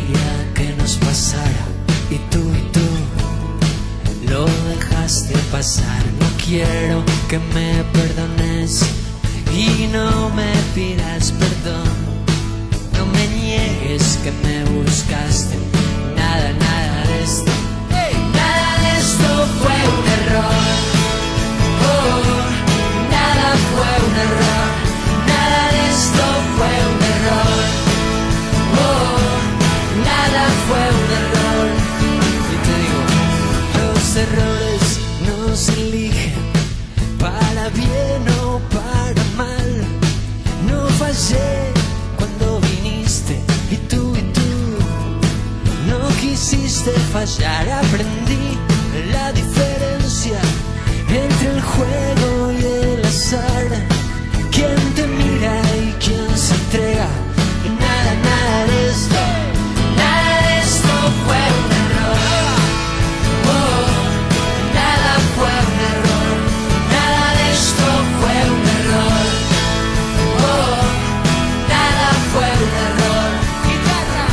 quería que nos pasara y tú lo dejaste pasar. No quiero que me perdones y no me pidas perdón. No me niegues que me buscaste. Nada de esto. Nada de esto fue un error. Oh, nada fue un error. Nada de esto fue un error. Oh, nada fue un error. Y te digo, los errores no se eligen para bien o para mal. No fallé cuando viniste y tú no quisiste fallar. Aprendí la diferencia entre el juego y el azar. Quién te mira y quién se entrega. Y nada de esto, nada de esto fue un error. Oh, nada fue un error. Nada de esto fue un error. Oh, nada fue un error. Guitarra.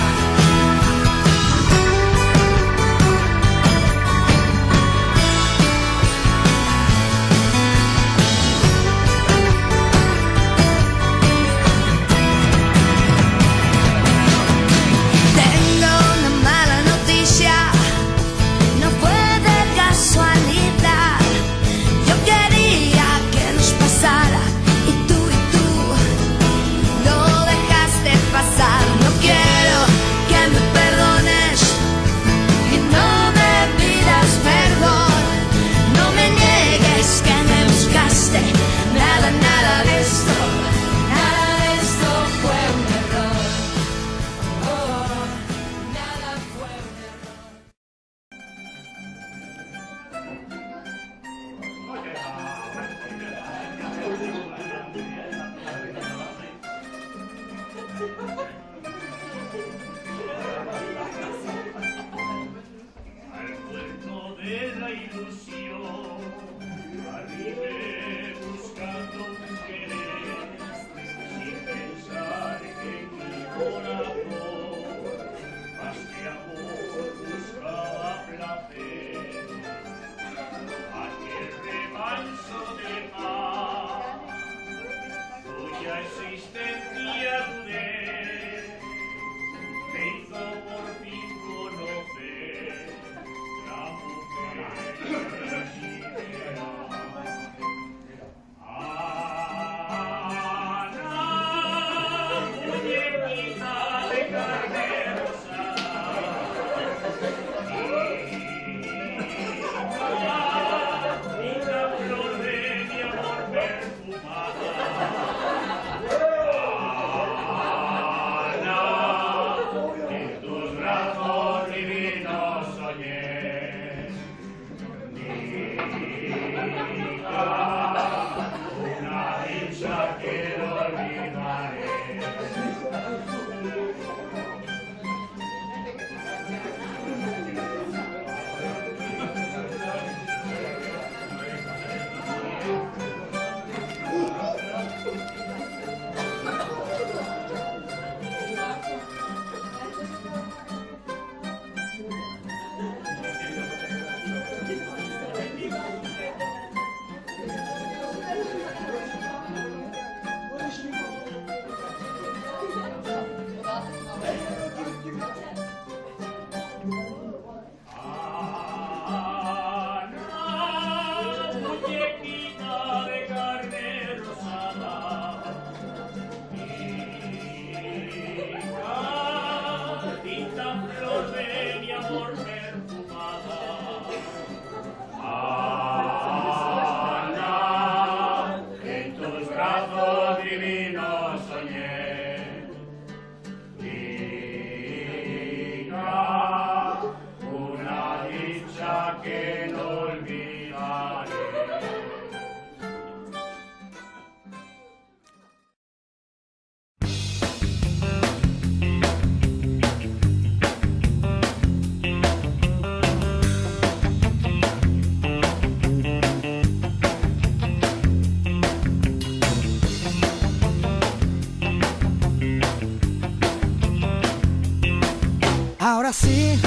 Ahora sí,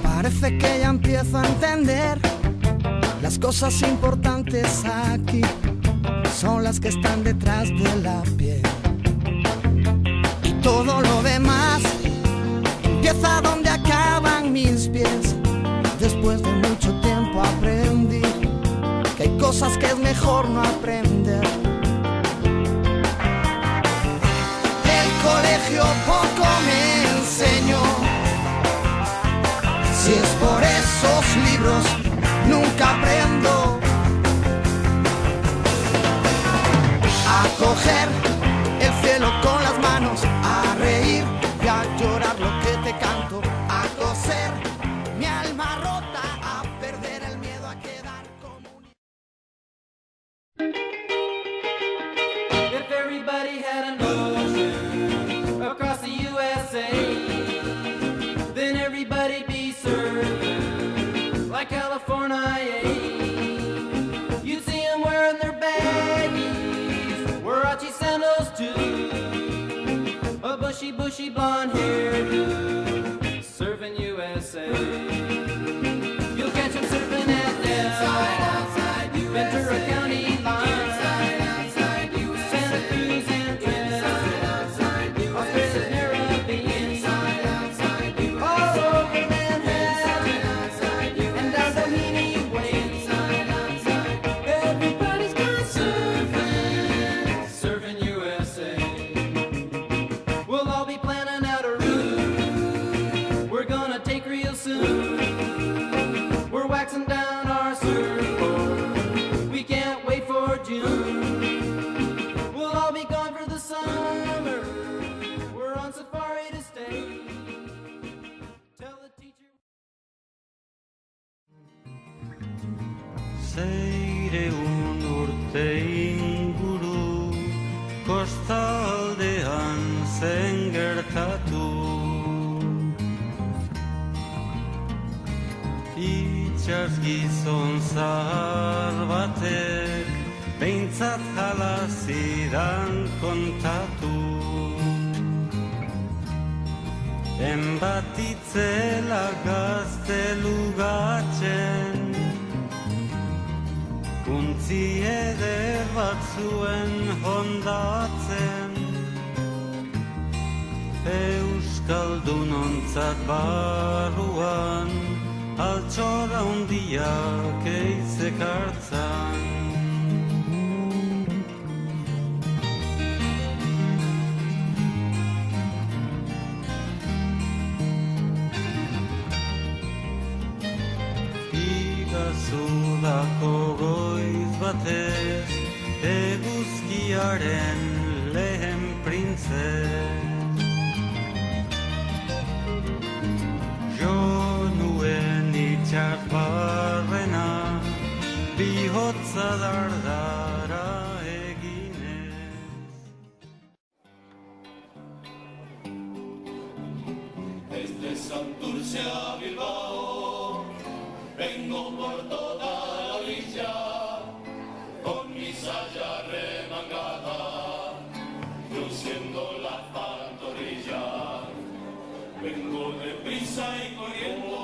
parece que ya empiezo a entender. Las cosas importantes aquí son las que están detrás de la piel. Y todo lo demás empieza donde acaban mis pies. Después de mucho tiempo aprendí que hay cosas que es mejor no aprender. El colegio poco me enseñó. Si es por esos libros, nunca aprendo a coger el cielo con las manos, a reír y a llorar lo que te canto, a coser mi alma rota, a perder el miedo a quedar como un... If everybody had an ocean across the USA, then everybody'd be served like California. You'd see them wearing their baggies, Warachi sandals too, a bushy, bushy blonde hairdo, serving USA. You'll catch them surfing at Del, Ventura County line, Santa Cruz and Trent, Australia's Caribbean, all over Manhattan, and down Doheny Way. Everybody's gone surfing, surfing USA. We'll all be planning out a route we're gonna take real soon. We're waxing down our surfboard, we can't wait for June. We'll all be gone for the summer, we're on safari to stay. Tell the teacher. Seireun urte inguru kostaldean zen gertatu. Itxas gizon zahar batek behintzat hala zidan kontatu. Enbatitzela gaztelugatzen, untzi eder bat zuen hondatzen. Euskaldunontzat barruan altxora hundiak eizek hartzan. Igazudako goiz batez, eguzkiaren lehen printzez. Jo nuen itxas barrena, bihotza dardara eginez. Desde Santurce a Bilbao, vengo por toda la orilla, con mi saya remangada, luciendo la pantorrilla. Vengo deprisa y corriendo